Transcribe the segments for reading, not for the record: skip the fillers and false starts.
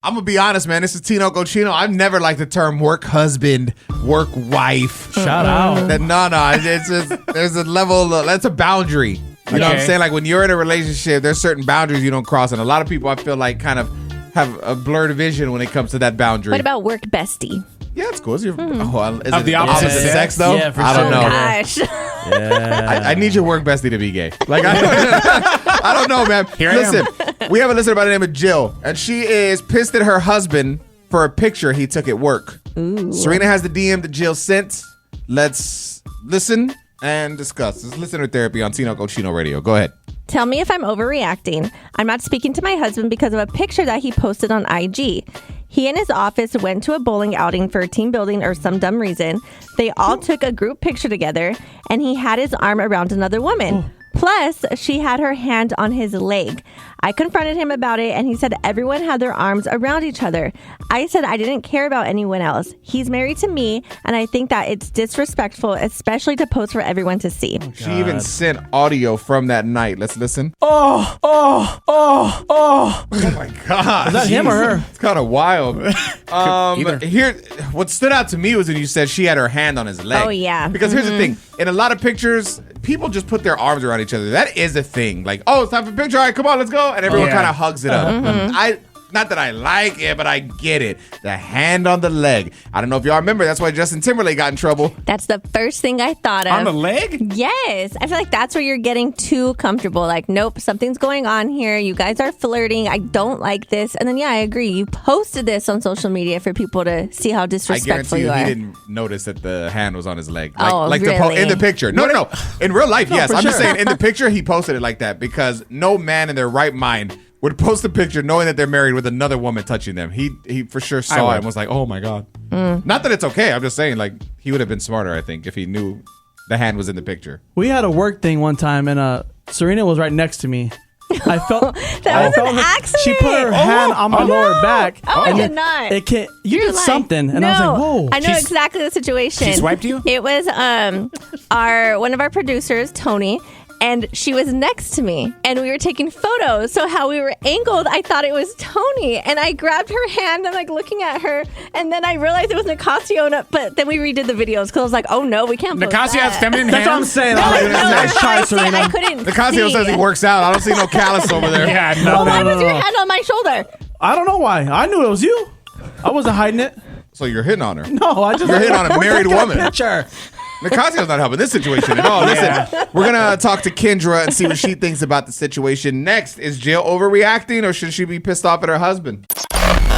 I'm going to be honest, man. This is Tino Cochino. I've never liked the term work husband, work wife. Shout out. It's just, there's a level, that's a boundary. You know what I'm saying? Like when you're in a relationship, there's certain boundaries you don't cross. And a lot of people, I feel like, kind of have a blurred vision when it comes to that boundary. What about work bestie? Yeah, it's cool. Is it the opposite sex, though? Yeah, for I don't sure. know. Gosh. Yeah. I need your work bestie to be gay. Like, I don't know, man. Listen, we have a listener by the name of Jill, and she is pissed at her husband for a picture he took at work. Ooh. Serena has the DM that Jill sent. Let's listen and discuss. This is listener therapy on Tino Cochino Radio. Go ahead. Tell me if I'm overreacting. I'm not speaking to my husband because of a picture that he posted on IG. He and his office went to a bowling outing for team building or some dumb reason. They all took a group picture together, and he had his arm around another woman. Plus, she had her hand on his leg. I confronted him about it, and he said everyone had their arms around each other. I said I didn't care about anyone else. He's married to me, and I think that it's disrespectful, especially to post for everyone to see. She even sent audio from that night. Let's listen. Oh my God. Is that him or her? It's kind of wild. Either. Here, what stood out to me was when you said she had her hand on his leg. Oh, yeah. Because here's the thing. In a lot of pictures, people just put their arms around each other. That is a thing. Like, oh, it's time for a picture. All right, come on, let's go. And everyone kind of hugs it up. Not that I like it, but I get it. The hand on the leg. I don't know if y'all remember. That's why Justin Timberlake got in trouble. That's the first thing I thought of. On the leg? Yes. I feel like that's where you're getting too comfortable. Like, nope, something's going on here. You guys are flirting. I don't like this. And then, yeah, I agree. You posted this on social media for people to see how disrespectful you are. I guarantee you he didn't notice that the hand was on his leg. Really? In the picture. No. In real life, yes. I'm just sure. saying in the picture, he posted it like that because no man in their right mind would post a picture knowing that they're married with another woman touching them. He for sure saw it and was like, oh my God. Not that it's okay. I'm just saying, like, he would have been smarter, I think, if he knew the hand was in the picture. We had a work thing one time, and Serena was right next to me. I felt That was an accident. She put her hand on my lower back. Oh, and I did not. You did something, and I was like, whoa. I know exactly the situation. She swiped you? It was one of our producers, Tony. And she was next to me, and we were taking photos. So how we were angled, I thought it was Tony. And I grabbed her hand, and like looking at her, and then I realized it was Nicasio. But then we redid the videos because I was like, oh no, we can't post Nicasio has that. feminine That's what I'm hands. saying. That's Try, what I said. Serena. I couldn't Nicasio see. says he works out. I don't see no callus over there. Yeah, Well, no. why was your hand on my shoulder? I don't know why. I knew it was you. I wasn't hiding it. So you're hitting on her. No, I just You're hitting on a married woman. Picture. Nicasio's not helping this situation at all. Listen, we're going to talk to Kendra and see what she thinks about the situation. Next, is Jill overreacting or should she be pissed off at her husband?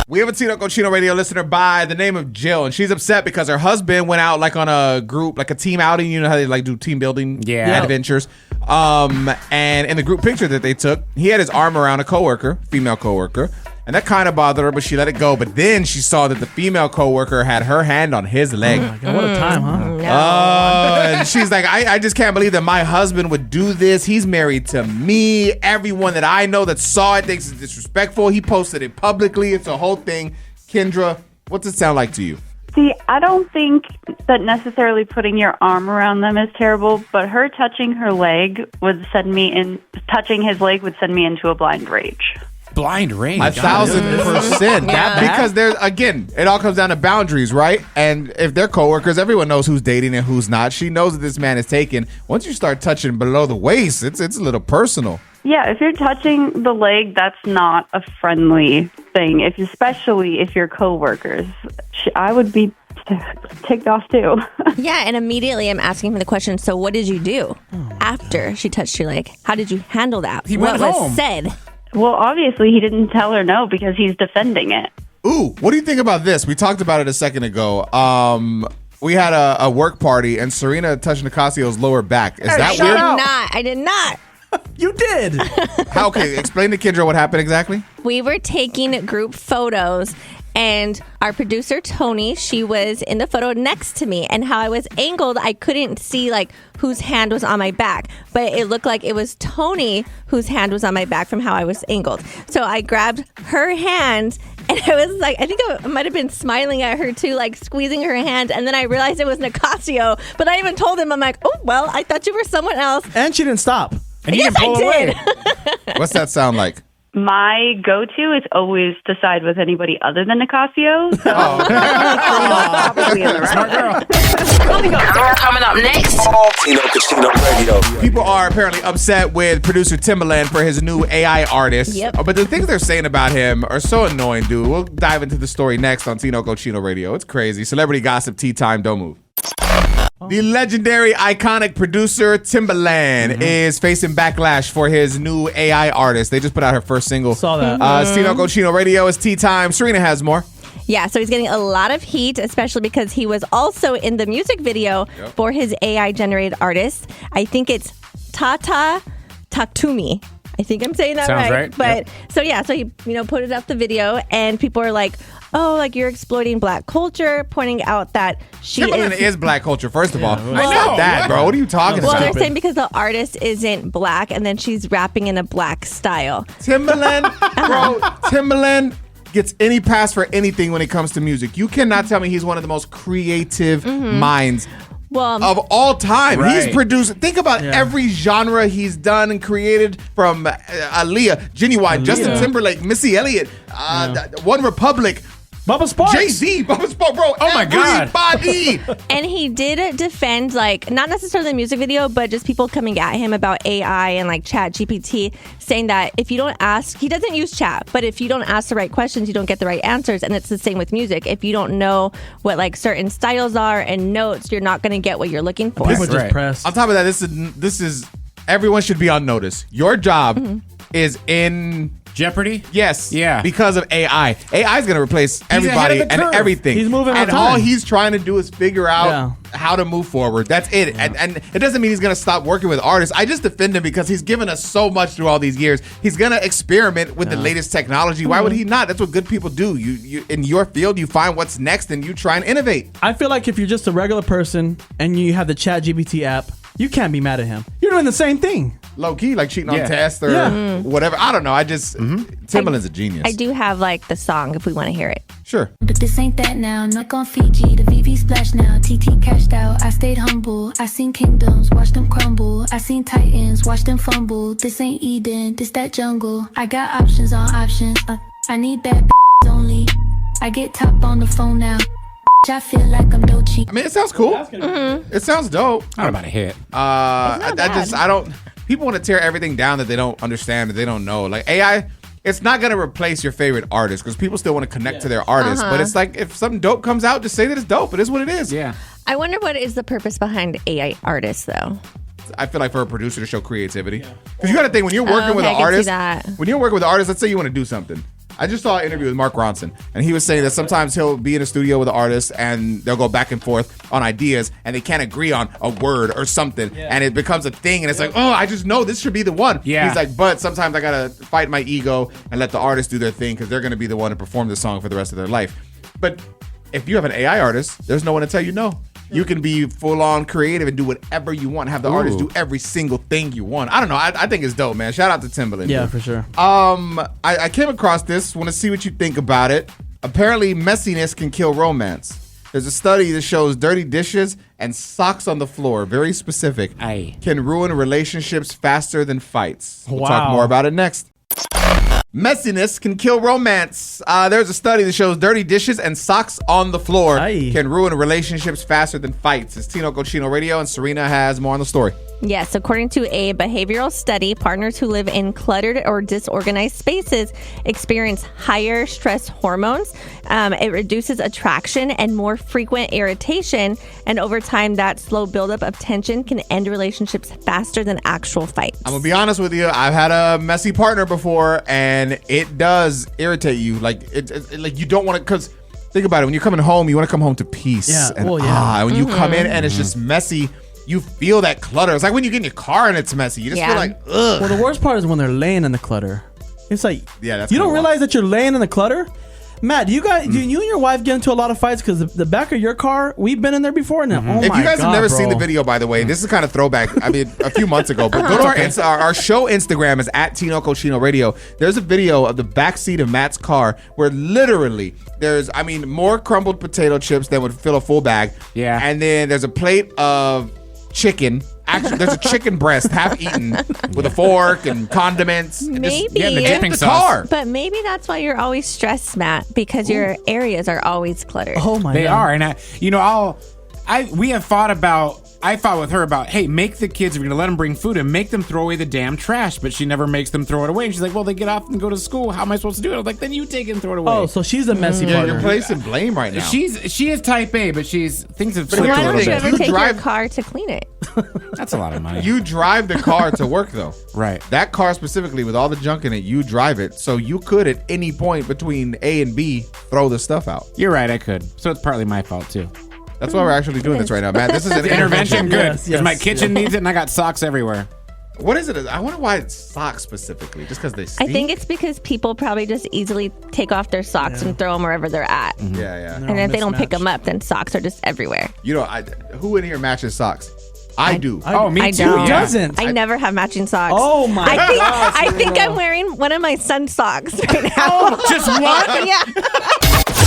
We have a Tino Cochino Radio listener by the name of Jill, and she's upset because her husband went out like on a group, like a team outing. You know how they like do team building adventures. And in the group picture that they took, he had his arm around a coworker, female coworker. And that kind of bothered her, but she let it go. But then she saw that the female coworker had her hand on his leg. Oh my God, what a time, huh? No. And she's like, I just can't believe that my husband would do this. He's married to me. Everyone that I know that saw it thinks it's disrespectful. He posted it publicly. It's a whole thing. Kendra, what's it sound like to you? See, I don't think that necessarily putting your arm around them is terrible, but her touching her leg would send me in. Touching his leg would send me into a blind rage. Blind rage. 1,000%. Yeah. Because there's, again, it all comes down to boundaries, right? And if they're coworkers, everyone knows who's dating and who's not. She knows that this man is taken. Once you start touching below the waist, it's a little personal. Yeah, if you're touching the leg, that's not a friendly thing. Especially if you're coworkers, I would be ticked off too. Yeah, and immediately I'm asking him the question, so what did you do after she touched your leg? How did you handle that? He what went was home. said? Well, obviously he didn't tell her no because he's defending it. Ooh, what do you think about this? We talked about it a second ago. We had a work party and Serena touched Nicasio's lower back. Is that weird? I did not. You did. Okay, explain to Kendra what happened exactly. We were taking group photos, and our producer, Tony, she was in the photo next to me. And how I was angled, I couldn't see like whose hand was on my back. But it looked like it was Tony whose hand was on my back from how I was angled. So I grabbed her hand, and I was like, I think I might have been smiling at her too, like squeezing her hand. And then I realized it was Nicasio. But I even told him, I'm like, oh, well, I thought you were someone else. And she didn't stop. And you Yes, didn't pull I did. away. What's that sound like? My go-to is always to side with anybody other than Nicasio. So probably in the right. Smart girl. Coming up next. Tino Casino Radio. People are apparently upset with producer Timbaland for his new AI artist. Yep. But the things they're saying about him are so annoying, dude. We'll dive into the story next on Tino Cochino Radio. It's crazy. Celebrity gossip, tea time, don't move. The legendary, iconic producer Timbaland is facing backlash for his new AI artist. They just put out her first single. Saw that. It's Tino Cochino Radio. It's tea time. Serena has more. Yeah, so he's getting a lot of heat, especially because he was also in the music video for his AI-generated artist. I think it's Tata Taktumi. I think I'm saying that Sounds right. But so he put it up the video, and people are like, "Oh, like you're exploiting black culture," pointing out that Timbaland is black culture, first of all. well, It's not that, bro. What are you talking Well, about? they're saying because the artist isn't black, and then she's rapping in a black style. Timbaland, bro, Timbaland gets any pass for anything when it comes to music. You cannot tell me he's one of the most creative minds Well, of all time. Right. He's produced, think about every genre he's done and created, from Aaliyah, Genuine, Justin Timberlake, Missy Elliott, One Republic, Bubba Sparks. Jay-Z, Bubba Sparks, bro. Oh my God. Everybody. and he did defend, like, not necessarily the music video, but just people coming at him about AI and like Chat GPT, saying that if you don't ask, he doesn't use chat, but if you don't ask the right questions, you don't get the right answers. And it's the same with music. If you don't know what like certain styles are and notes, you're not going to get what you're looking for. People are just Right. pressed. On top of that, this is everyone should be on notice. Your job is in Jeopardy? yes, Yeah. because of AI. AI is going to replace everybody ahead of the and curve. everything. He's moving and on all time. he's trying to do is figure out how to move forward. That's it. And it doesn't mean he's going to stop working with artists. I just defend him because he's given us so much through all these years. He's going to experiment with the latest technology. Why would he not? That's what good people do. You in your field, you find what's next and you try and innovate. I feel like if you're just a regular person and you have the Chat GPT app, you can't be mad at him. You're doing the same thing. Low key, like cheating on Yeah. tests or whatever. I don't know. I just Timbaland's a genius. I do have like the song if we want to hear it. Sure. But this ain't that now. Knock on Fiji, the VV splash now. TT cashed out, I stayed humble. I seen kingdoms, watch them crumble. I seen titans, watch them fumble. This ain't Eden, this that jungle. I got options on options. I need bad only. I get top on the phone now. I feel like I'm Dochi. I mean, it sounds cool. It sounds dope. Not about a hit. I don't. People want to tear everything down that they don't understand, that they don't know. Like AI, it's not going to replace your favorite artist because people still want to connect to their artists. But it's like if something dope comes out, just say that it's dope. It is what it is. Yeah. I wonder what is the purpose behind AI artists, though. I feel like for a producer to show creativity, because you got to think when you're working with okay, an I can see artist. that. When you're working with an artist, let's say you want to do something. I just saw an interview with Mark Ronson, and he was saying that sometimes he'll be in a studio with an artist, and they'll go back and forth on ideas, and they can't agree on a word or something, and it becomes a thing, and it's like, oh, I just know this should be the one. Yeah. He's like, but sometimes I gotta fight my ego and let the artist do their thing because they're gonna be the one to perform the song for the rest of their life. But if you have an AI artist, there's no one to tell you no. You can be full on creative and do whatever you want. Have the artist do every single thing you want. I don't know. I think it's dope, man. Shout out to Timbaland. Yeah, dude. for sure. I came across this. Want to see what you think about it. Apparently, messiness can kill romance. There's a study that shows dirty dishes and socks on the floor, very specific, Aye. can ruin relationships faster than fights. We'll talk Wow. more about it next. Messiness can kill romance. There's a study that shows dirty dishes and socks on the floor Aye. can ruin relationships faster than fights. It's Tino Cochino Radio, and Serena has more on the story. Yes, according to a behavioral study, partners who live in cluttered or disorganized spaces experience higher stress hormones. It reduces attraction and more frequent irritation. And over time, that slow buildup of tension can end relationships faster than actual fights. I'm gonna be honest with you. I've had a messy partner before, and it does irritate you. Like like you don't want to. Because think about it. When you're coming home, you want to come home to peace. Yeah, And well, yeah. when you come in and it's just messy, you feel that clutter. It's like when you get in your car and it's messy. You just Yeah. feel like, ugh. Well, the worst part is when they're laying in the clutter. It's like, Yeah, that's you don't kinda realize that you're laying in the clutter. Matt, do you and your wife get into a lot of fights because the back of your car? We've been in there before. And oh If my you guys God, have never bro. seen the video, by the way, this is kind of throwback. I mean, a few months ago, but go to our show Instagram is at Tino Cochino Radio. There's a video of the back seat of Matt's car where literally there's, more crumbled potato chips than would fill a full bag. Yeah. And then there's a plate of chicken actually there's a chicken breast half eaten with a fork and condiments. Maybe. Yeah, the In dipping the sauce. car. But maybe that's why you're always stressed, Matt, because your areas are always cluttered. Oh my They god. are, and I fought with her about, hey, make the kids, if you're going to let them bring food and make them throw away the damn trash, but she never makes them throw it away. And she's like, well, they get off and go to school. How am I supposed to do it? I was like, then you take it and throw it away. Oh, so she's the messy Yeah, part. you're placing blame right now. She is type A, but things have slipped Why a don't little you bit. ever You take drive- your car to clean it? That's a lot of money. You drive the car to work though. Right. That car specifically with all the junk in it, you drive it. So you could at any point between A and B throw the stuff out. You're right, I could. So it's partly my fault, too. That's why we're actually doing this right now, man. This is an The intervention, good. Yes, Because my yes, kitchen needs it and I got socks everywhere. What is it? I wonder why it's socks specifically. Just because they I stink? think it's because people probably just easily take off their socks and throw them wherever they're at. Yeah. And if they don't pick mismatched. them up, then socks are just everywhere. You know, who in here matches socks? I do. Oh, me I too. don't. Yeah. Doesn't. I never have matching socks. Oh my I think I'm wearing one of my son's socks right now. Just one? Yeah.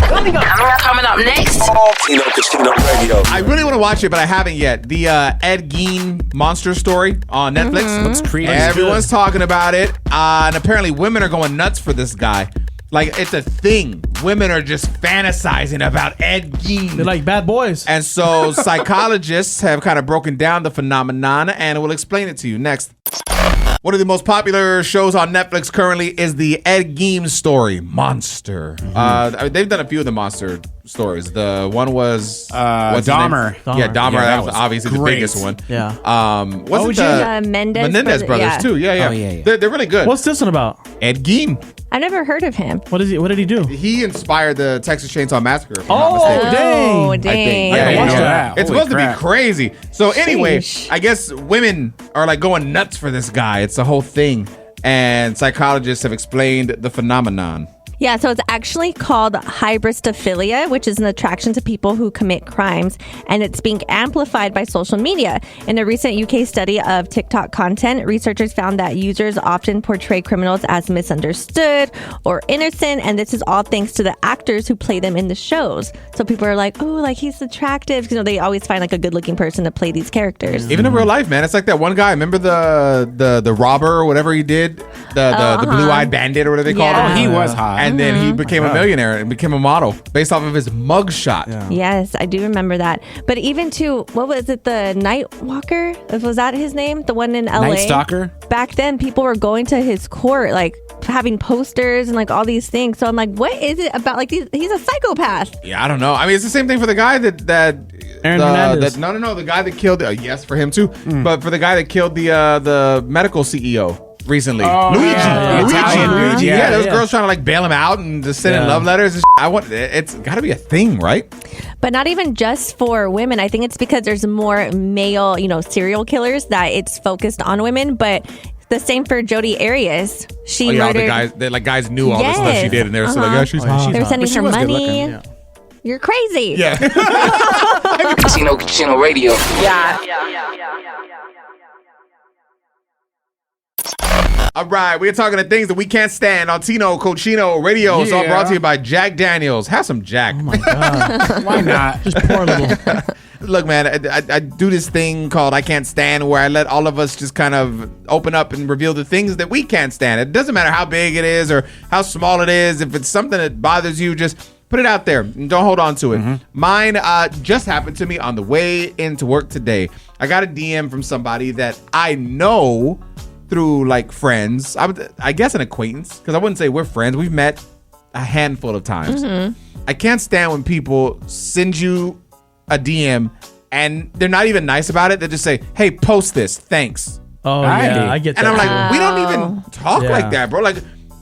Coming up next. Tino Casino Radio. I really want to watch it, but I haven't yet. The Ed Gein monster story on Netflix. Looks creepy. Everyone's talking about it. And apparently women are going nuts for this guy. Like, it's a thing. Women are just fantasizing about Ed Gein. They're like bad boys. And so psychologists have kind of broken down the phenomenon, and we'll explain it to you next. One of the most popular shows on Netflix currently is the Ed Gein story, Monster. They've done a few of the monster stories. The one was what's his name? Dahmer. Yeah, Dahmer. Yeah, that was obviously the great. biggest one. Yeah. Wasn't the Menendez brothers yeah. too? Yeah. Oh, yeah. They're really good. What's this one about? Ed Gein? I never heard of him. What is he? What did he do? He inspired the Texas Chainsaw Massacre. If I'm not mistaken. dang. Oh, I dang. think. gotta watch that. It's Holy supposed to crap. be crazy. So anyway, Sheesh. I guess women are like going nuts for this guy. It's the whole thing. And psychologists have explained the phenomenon. Yeah, so it's actually called hybristophilia, which is an attraction to people who commit crimes, and it's being amplified by social media. In a recent UK study of TikTok content, researchers found that users often portray criminals as misunderstood or innocent, and this is all thanks to the actors who play them in the shows. So people are like, oh, like he's attractive. You know, they always find like a good-looking person to play these characters. Even in real life, man. It's like that one guy. Remember the robber or whatever he did? The blue-eyed bandit or whatever they called Yeah. him? Oh, he was hot. And then he became a millionaire and became a model based off of his mugshot. Yes, I do remember that. But even to, what was it, the Night Walker? Was that his name? The one in LA? Night Stalker? Back then, people were going to his court, like having posters and like all these things. So I'm like, what is it about? Like, he's a psychopath. Yeah, I don't know. I mean, it's the same thing for the guy that Aaron Hernandez. no, the guy that killed. Yes, for him too. But for the guy that killed the medical CEO recently, Oh, Luigi. yeah. Luigi. Italian Luigi. dude, Yeah, those yeah. girls trying to like bail him out and just sending Yeah. love letters. And it's got to be a thing, right? But not even just for women. I think it's because there's more male, serial killers that it's focused on women. But the same for Jodi Arias. She All murdered. the guys knew all the stuff she Yes. did, and they were still like, yeah, she's hot. They were sending But she her was good money. looking, You're crazy. Yeah. Casino Radio. Yeah. All right, we're talking to things that we can't stand on Tino Cochino Radio. It's all Yeah. brought to you by Jack Daniels. Have some Jack. Oh my god. Why not? Just pour a little. Look, man, I do this thing called I Can't Stand where I let all of us just kind of open up and reveal the things that we can't stand. It doesn't matter how big it is or how small it is. If it's something that bothers you, just put it out there and don't hold on to it. Mine just happened to me on the way into work today. I got a DM from somebody that I know through like friends. I guess an acquaintance, because I wouldn't say we're friends. We've met a handful of times. I can't stand when people send you a DM and they're not even nice about it. They just say, hey, post this. Thanks. Oh Right. yeah, I get that. And I'm like, Oh. we don't even talk Yeah. like that, bro. Like,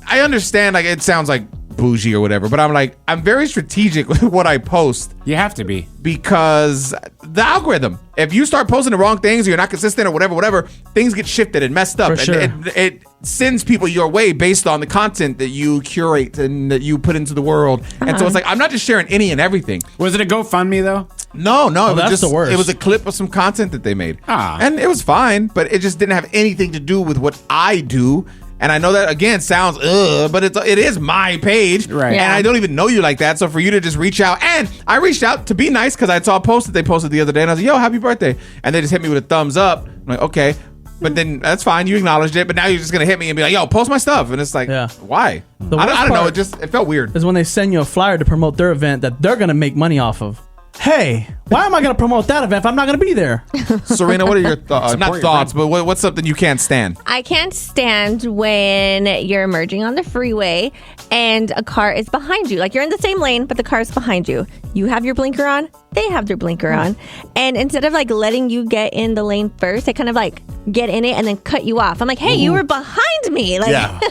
I understand, like, it sounds like bougie or whatever, but I'm like, I'm very strategic with what I post You have to be. because the algorithm, if you start posting the wrong things or you're not consistent or whatever, things get shifted and messed up. For And sure. it sends people your way based on the content that you curate and that you put into the world. And so it's like, I'm not just sharing any and everything. Was it a GoFundMe though? No, it was that's just the worst. It was a clip of some content that they made. Ah. And it was fine, but it just didn't have anything to do with what I do. And I know that again sounds but it is my page. Right. And I don't even know you like that. So for you to just reach out, and I reached out to be nice because I saw a post that they posted the other day and I was like, yo, happy birthday. And they just hit me with a thumbs up. I'm like, okay. But then that's fine. You acknowledged it. But now you're just going to hit me and be like, yo, post my stuff. And it's like, why? I don't know. It felt weird. Is when they send you a flyer to promote their event that they're going to make money off of. Hey, why am I going to promote that event if I'm not going to be there? Serena, what are your thoughts? Not thoughts, but what's something you can't stand? I can't stand when you're merging on the freeway and a car is behind you. Like you're in the same lane, but the car is behind you. You have your blinker on. They have their blinker on. And instead of like letting you get in the lane first, they kind of like get in it and then cut you off. I'm like, hey, you were behind me. Like,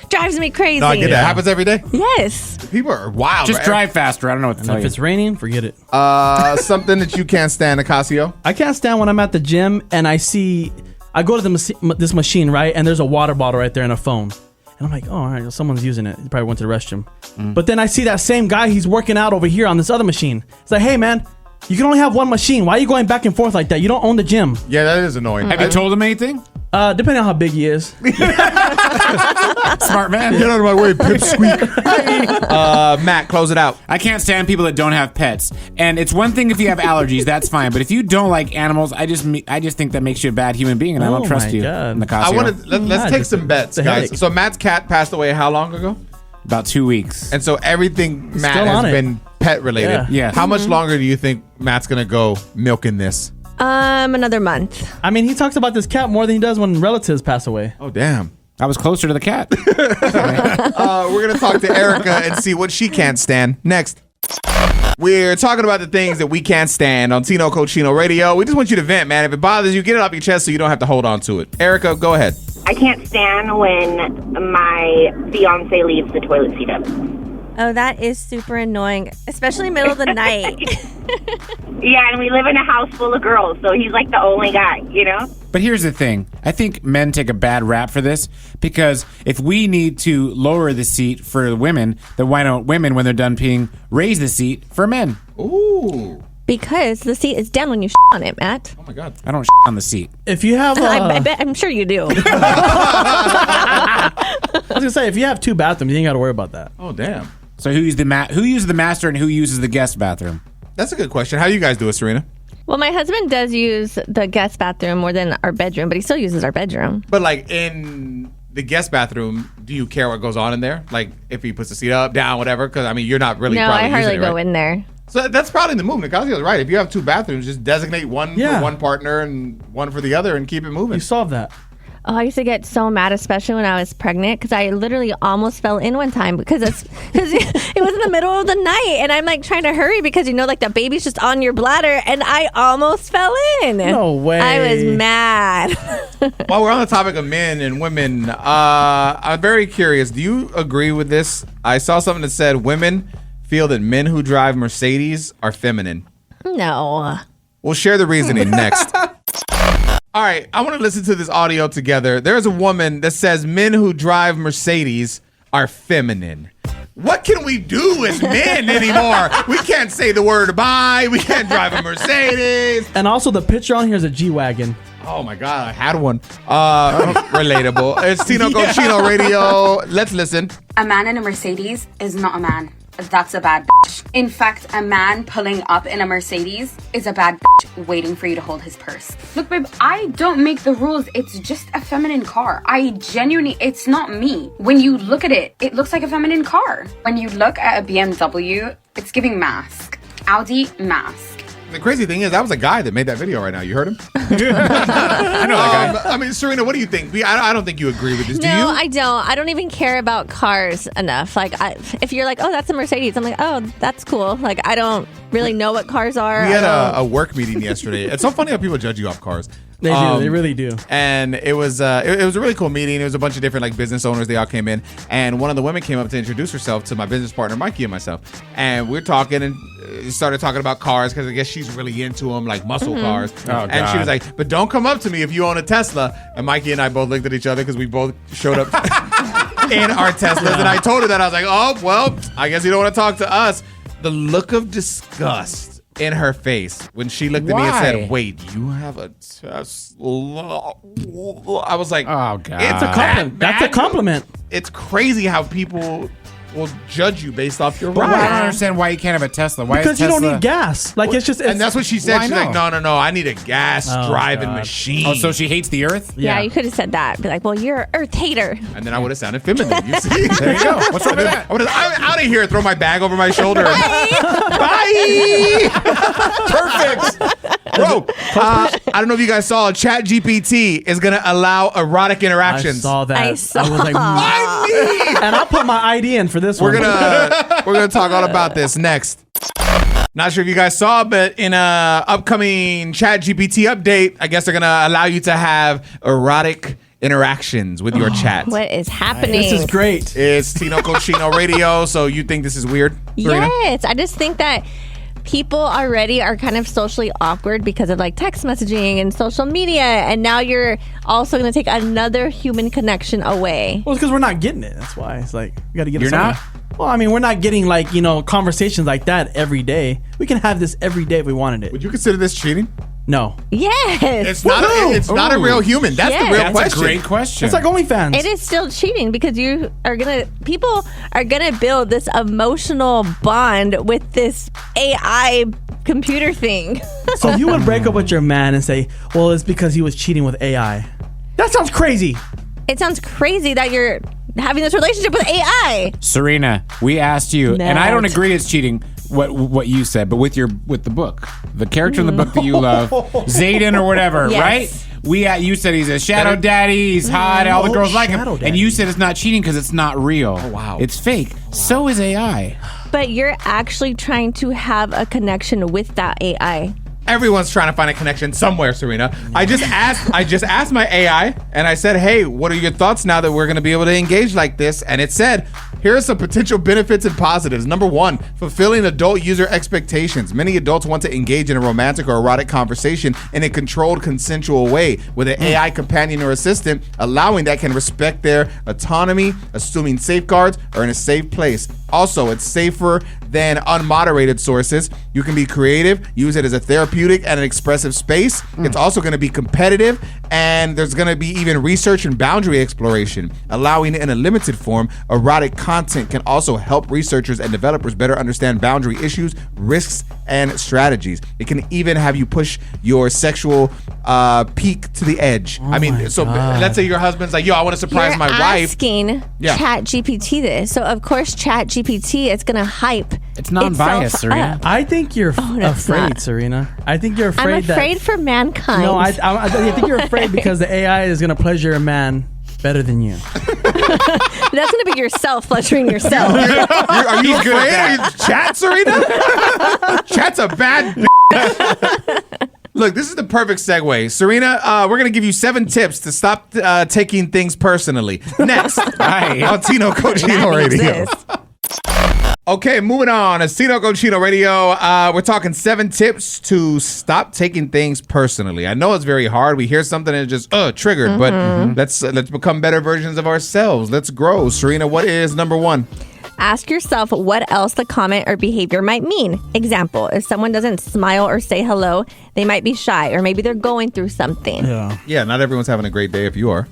drives me crazy. No, I get that. Happens every day. Yes. People are wild. Just drive faster. I don't know what to tell you. If it's raining, forget it. Something that you can't stand, Nicasio? I can't stand when I'm at the gym and I go to this machine, right? And there's a water bottle right there and a phone. And I'm like, oh, all right, someone's using it. He probably went to the restroom. But then I see that same guy, he's working out over here on this other machine. It's like, hey, man, you can only have one machine. Why are you going back and forth like that? You don't own the gym. Yeah, that is annoying. Have you told him anything? Depending on how big he is. Smart man. Get out of my way, pipsqueak. Matt, close it out. I can't stand people that don't have pets. And it's one thing if you have allergies, that's fine. But if you don't like animals, I just think that makes you a bad human being, and I don't trust you. Nicasio. Let's take some bets, guys. So Matt's cat passed away how long ago? About 2 weeks. And so everything Matt has been pet related. Yeah. Yes. How much longer do you think Matt's gonna go milking this? Another month. I mean, he talks about this cat more than he does when relatives pass away. Oh, damn. I was closer to the cat. We're going to talk to Erica and see what she can't stand next. We're talking about the things that we can't stand on Tino Cochino Radio. We just want you to vent, man. If it bothers you, get it off your chest so you don't have to hold on to it. Erica, go ahead. I can't stand when my fiance leaves the toilet seat up. Oh, that is super annoying, especially middle of the night. Yeah, and we live in a house full of girls, so he's like the only guy, you know? But here's the thing. I think men take a bad rap for this because if we need to lower the seat for women, then why don't women, when they're done peeing, raise the seat for men? Ooh. Because the seat is down when you on it, Matt. Oh, my God. I don't on the seat. If you have... I'm sure you do. I was going to say, if you have 2 bathrooms, you ain't got to worry about that. Oh, damn. So who uses the master and who uses the guest bathroom? That's a good question. How do you guys do it, Serena? Well, my husband does use the guest bathroom more than our bedroom, but he still uses our bedroom. But like in the guest bathroom, do you care what goes on in there? Like if he puts the seat up, down, whatever? Because I mean, you're not really. No, probably I hardly using it, go right? in there. So that's probably the move. Nicasio's right. If you have 2 bathrooms, just designate one for one partner and one for the other, and keep it moving. You solve that. Oh, I used to get so mad, especially when I was pregnant, because I literally almost fell in one time because it was in the middle of the night, and I'm like trying to hurry because like the baby's just on your bladder, and I almost fell in. No way. I was mad. While we're on the topic of men and women, I'm very curious. Do you agree with this? I saw something that said women feel that men who drive Mercedes are feminine. No. We'll share the reasoning next. All right, I want to listen to this audio together. There's a woman that says men who drive Mercedes are feminine. What can we do as men anymore? We can't say the word bye. We can't drive a Mercedes. And also the picture on here is a G-Wagon. Oh my God, I had one. Relatable. It's Tino Cochino Radio. Let's listen. A man in a Mercedes is not a man. That's a bad bitch. In fact, a man pulling up in a Mercedes is a bad bitch waiting for you to hold his purse. Look, babe, I don't make the rules. It's just a feminine car. It's not me. When you look at it, it looks like a feminine car. When you look at a BMW, it's giving mask. Audi, mask. The crazy thing is, that was a guy that made that video right now. You heard him? I know that guy. I mean, Serena, what do you think? I don't think you agree with this. Do you? No, I don't. I don't even care about cars enough. Like, if you're like, oh, that's a Mercedes, I'm like, oh, that's cool. Like, I don't really know what cars are. We had a work meeting yesterday. It's so funny how people judge you off cars. They do. They really do. And it was a really cool meeting. It was a bunch of different like business owners. They all came in, and one of the women came up to introduce herself to my business partner Mikey and myself. And we're talking and started talking about cars because I guess she's really into them, like muscle cars. Oh, and she was like, "But don't come up to me if you own a Tesla." And Mikey and I both looked at each other because we both showed up in our Teslas. And I told her that I was like, "Oh well, I guess you don't want to talk to us." The look of disgust in her face when she looked at me and said, "Wait, you have a Tesla?" I was like, "Oh God, it's a compliment." That's a compliment. It's crazy how people will judge you based off your But ride. I don't understand why you can't have a Tesla. Why Because is you Tesla... don't need gas. Like it's just. And that's what she said. Why She's like, not? no. I need a gas driving God. machine. Oh, so she hates the Earth? Yeah, you could have said that. Be like, well, you're an Earth hater. And then I would have sounded feminine. You see? There you go. What's wrong with that? I'm out of here. Throw my bag over my shoulder. Bye. Perfect. Bro, I don't know if you guys saw, Chat GPT is going to allow erotic I interactions. saw that. I saw. was like, and I'll put my ID in for this We're one. gonna talk all about this next. Not sure if you guys saw, but in a upcoming Chat GPT update, I guess they're gonna allow you to have erotic interactions with your chat. What is happening? This is great. It's Tino Cochino Radio. So you think this is weird, Serena? Yes, I just think that people already are kind of socially awkward because of like text messaging and social media, and now you're also going to take another human connection away. Well, it's because we're not getting it. That's why it's like we got to get. You're it somewhere. not? Well, I mean, we're not getting like conversations like that every day. We can have this every day if we wanted it. Would you consider this cheating? No, Yes. It's not. It's not a real human. That's the Yes. real That's question. a great question. it's like OnlyFans. It is still cheating because people are gonna build this emotional bond with this AI computer thing. So you would break up with your man and say, "Well, it's because he was cheating with AI." That sounds crazy. It sounds crazy that you're having this relationship with AI. Serena, we asked you, and I don't Matt. agree it's cheating. What you said, but with the book, the character in the book that you love, Zayden or whatever, Yes. right? You said he's a shadow daddy, he's hot, all the girls like him, and you said it's not cheating because it's not real. Oh, wow. It's fake. So is AI. But you're actually trying to have a connection with that AI. Everyone's trying to find a connection somewhere, Serena. I just asked my AI, and I said, "Hey, what are your thoughts now that we're going to be able to engage like this?" And it said, "Here are some potential benefits and positives. Number one, fulfilling adult user expectations. Many adults want to engage in a romantic or erotic conversation in a controlled, consensual way with an AI companion or assistant, allowing that can respect their autonomy, assuming safeguards, or in a safe place. Also, it's safer than unmoderated sources. You can be creative, use it as a therapeutic and an expressive space. It's also going to be competitive, and there's going to be even research and boundary exploration. Allowing it in a limited form, erotic content can also help researchers and developers better understand boundary issues, risks, and strategies. It can even have you push your sexual peak to the edge. I mean, so let's say your husband's like, yo, I want to surprise You're my wife. asking Chat GPT this. So, of course, Chat GPT is going to hype It's non-biased, itself Serena. up. I think you're no, it's afraid, not. Serena. I think you're afraid. I'm afraid for mankind. No, I think you're afraid because the AI is going to pleasure a man better than you. That's going to be yourself pleasuring yourself. Are you afraid? Are you Chat, Serena? Chat's a bad Look, this is the perfect segue. Serena, we're going to give you 7 tips to stop taking things personally. Next, on Tino Cochino Radio. Okay, moving on. It's Tino Cochino Radio. We're talking 7 tips to stop taking things personally. I know it's very hard. We hear something and it's just triggered, but let's become better versions of ourselves. Let's grow. Serena, what is number 1? Ask yourself what else the comment or behavior might mean. Example, if someone doesn't smile or say hello, they might be shy, or maybe they're going through something. Yeah, not everyone's having a great day if you are,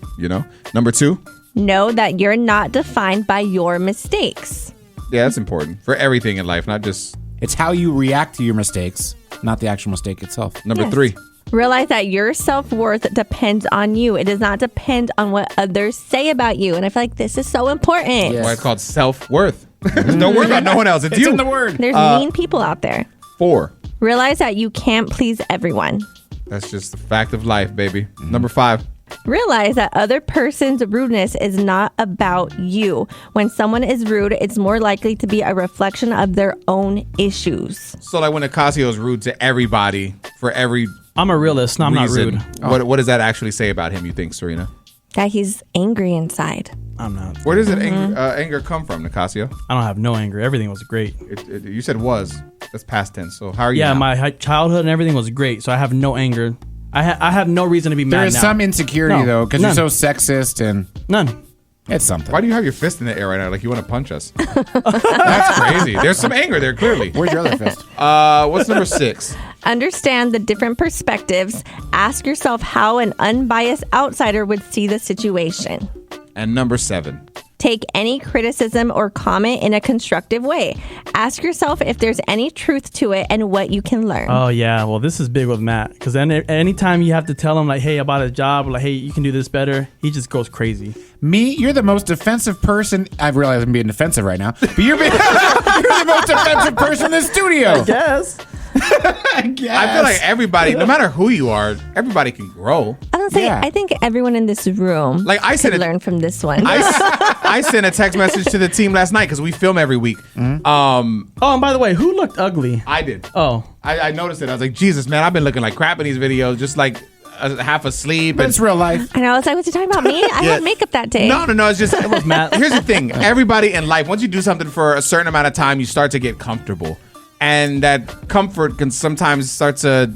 Number 2? Know that you're not defined by your mistakes. Yeah, that's important for everything in life, not just... It's how you react to your mistakes, not the actual mistake itself. Number 3. Realize that your self-worth depends on you. It does not depend on what others say about you. And I feel like this is so important. Why it's called self-worth. Don't worry about no one else. It's you. in the word. There's mean people out there. 4. Realize that you can't please everyone. That's just the fact of life, baby. Number 5. Realize that other person's rudeness is not about you. When someone is rude, it's more likely to be a reflection of their own issues. So like when Nicasio is rude to everybody for every I'm a realist. No, I'm reason, not rude. what does that actually say about him, you think, Serena? That he's angry inside. I'm not. Where does anger come from, Nicasio? I don't have no anger. Everything was great. You said was. That's past tense. So how are you Yeah, now? my childhood and everything was great. So I have no anger. I have no reason to be mad There is now. some insecurity, No, though, because you're none. so sexist and... None. It's something. Why do you have your fist in the air right now? Like you want to punch us? That's crazy. There's some anger there, clearly. Where's your other fist? What's number 6? Understand the different perspectives. Ask yourself how an unbiased outsider would see the situation. And number 7. Take any criticism or comment in a constructive way. Ask yourself if there's any truth to it and what you can learn. Oh, yeah. Well, this is big with Matt. Because then anytime you have to tell him, like, hey, about a job, or like, hey, you can do this better, he just goes crazy. Me, you're the most defensive person. I realize I'm being defensive right now, but you're the most defensive person in the studio. I guess. I feel like everybody, no matter who you are, everybody can grow. I don't say. I think everyone in this room could learn from this one. I sent a text message to the team last night because we film every week. And by the way, who looked ugly? I did. Oh. I noticed it. I was like, Jesus, man, I've been looking like crap in these videos, just like half asleep. But it's real life. I know. I was like, was you talking about me? I had makeup that day. No. It's just, it was Matt. Here's the thing. Everybody in life, once you do something for a certain amount of time, you start to get comfortable. And that comfort can sometimes start to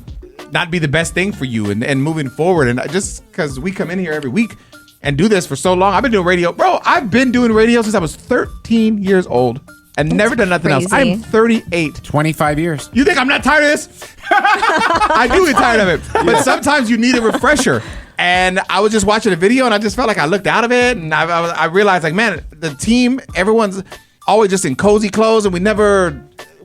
not be the best thing for you and moving forward. And just because we come in here every week and do this for so long, I've been doing radio. Bro, I've been doing radio since I was 13 years old and never done nothing else. I'm 38. 25 years. You think I'm not tired of this? I do get tired of it. But sometimes you need a refresher. And I was just watching a video and I just felt like I looked out of it. And I realized, like, man, the team, everyone's always just in cozy clothes. And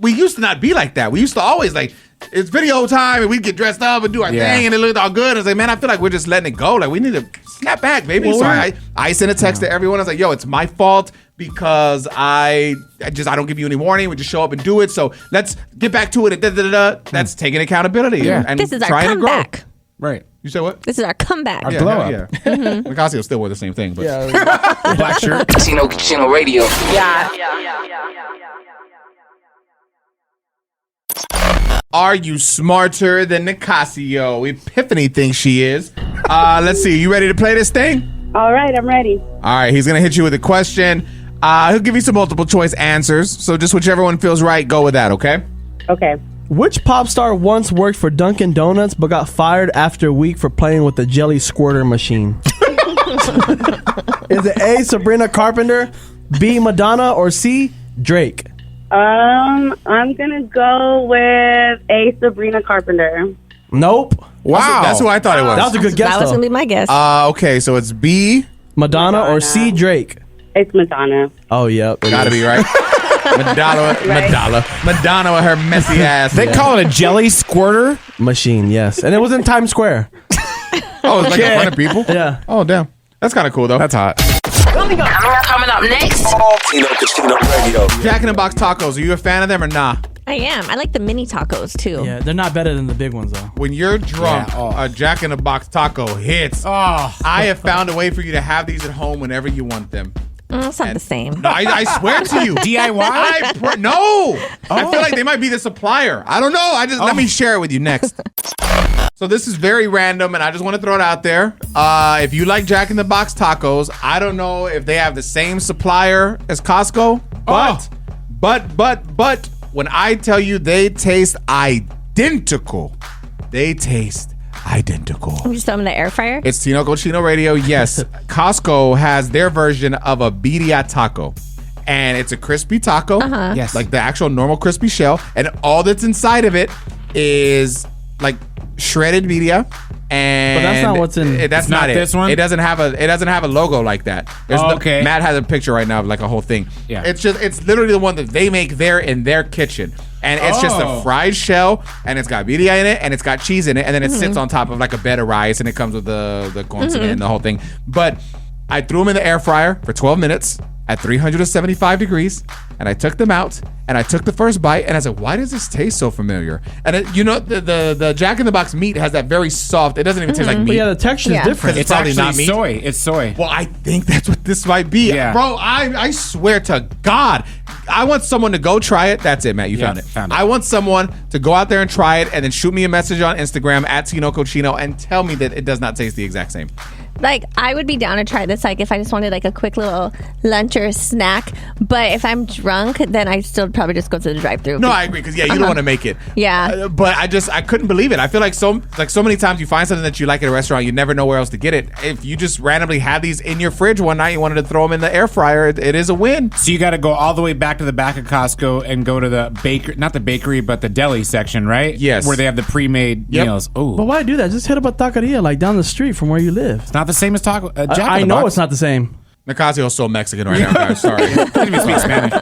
we used to not be like that. We used to always, like, it's video time and we'd get dressed up and do our thing and it looked all good. And I was like, man, I feel like we're just letting it go. Like, we need to snap back, baby. Well, so I sent a text to everyone. I was like, yo, it's my fault because I don't give you any warning. We just show up and do it. So let's get back to it. That's taking accountability. And this is our trying comeback. To grow. Right. You said what? This is our comeback. Our blow up. Yeah. Nicasio still wore the same thing. But Black shirt. Tino Radio. Yeah. Are you smarter than Nicasio? Epiphany thinks she is. Let's see. You ready to play this thing? All right, I'm ready. All right. He's going to hit you with a question. He'll give you some multiple choice answers. So just whichever one feels right, go with that, okay? Okay. Which pop star once worked for Dunkin' Donuts but got fired after a week for playing with the jelly squirter machine? Is it A, Sabrina Carpenter, B, Madonna, or C, Drake? I'm gonna go with A, Sabrina Carpenter. Nope. Wow. That's who I thought it was. That was a good guess, That was though. going to be my guess. Okay, so it's B. Madonna or C, Drake? It's Madonna. Oh, yep. Gotta be right. Madonna with her messy ass. They call it a jelly squirter machine, yes. And it was in Times Square. Oh, it's like in front of people? Yeah. Oh, damn. That's kind of cool, though. That's hot. Coming up next. Tino Casino Radio. Jack in the Box tacos. Are you a fan of them or not? I am. I like the mini tacos, too. Yeah, they're not better than the big ones, though. When you're drunk, a Jack in the Box taco hits. Oh. I have found a way for you to have these at home whenever you want them. It's not the same. No, I swear to you. DIY? No. I feel like they might be the supplier. I don't know. Let me share it with you next. So this is very random, and I just want to throw it out there. If you like Jack in the Box tacos, I don't know if they have the same supplier as Costco, but when I tell you they taste identical, You just throw them in the air fryer? It's Tino Cochino Radio. Yes, Costco has their version of a birria taco. And it's a crispy taco. Yes. Like the actual normal crispy shell. And all that's inside of it is like shredded birria. And But that's not what's in. That's not it. This one? It doesn't have a logo like that. Okay. Matt has a picture right now of like a whole thing. Yeah. It's literally the one that they make there in their kitchen. And it's just a fried shell, and it's got birria in it, and it's got cheese in it, and then it sits on top of like a bed of rice, and it comes with the consomme and the whole thing. But I threw them in the air fryer for 12 minutes at 375 degrees, and I took them out, and I took the first bite, and I said, why does this taste so familiar? And the Jack in the Box meat has that very soft, it doesn't even taste like meat. But yeah, the texture is different. It's probably actually not meat. soy. It's soy. Well, I think that's what this might be. Yeah. Bro, I swear to God, I want someone to go try it. That's it, Matt. You found it. I want someone to go out there and try it and then shoot me a message on Instagram at Tino Cochino and tell me that it does not taste the exact same. Like, I would be down to try this, like, if I just wanted, like, a quick little lunch or a snack. But if I'm drunk, then I still probably just go to the drive-thru. No, I agree, because, you don't want to make it. Yeah. But I couldn't believe it. I feel like so many times you find something that you like at a restaurant, you never know where else to get it. If you just randomly have these in your fridge one night, you wanted to throw them in the air fryer, it is a win. So you got to go all the way back to the back of Costco and go to the bakery, not the bakery, but the deli section, right? Yes. Where they have the pre-made meals. Oh. But why do that? Just hit up a taqueria like down the street from where you live. It's not the same as taco. I know it's not the same. Nicasio is so Mexican right now, guys. Sorry. He doesn't even speak Spanish.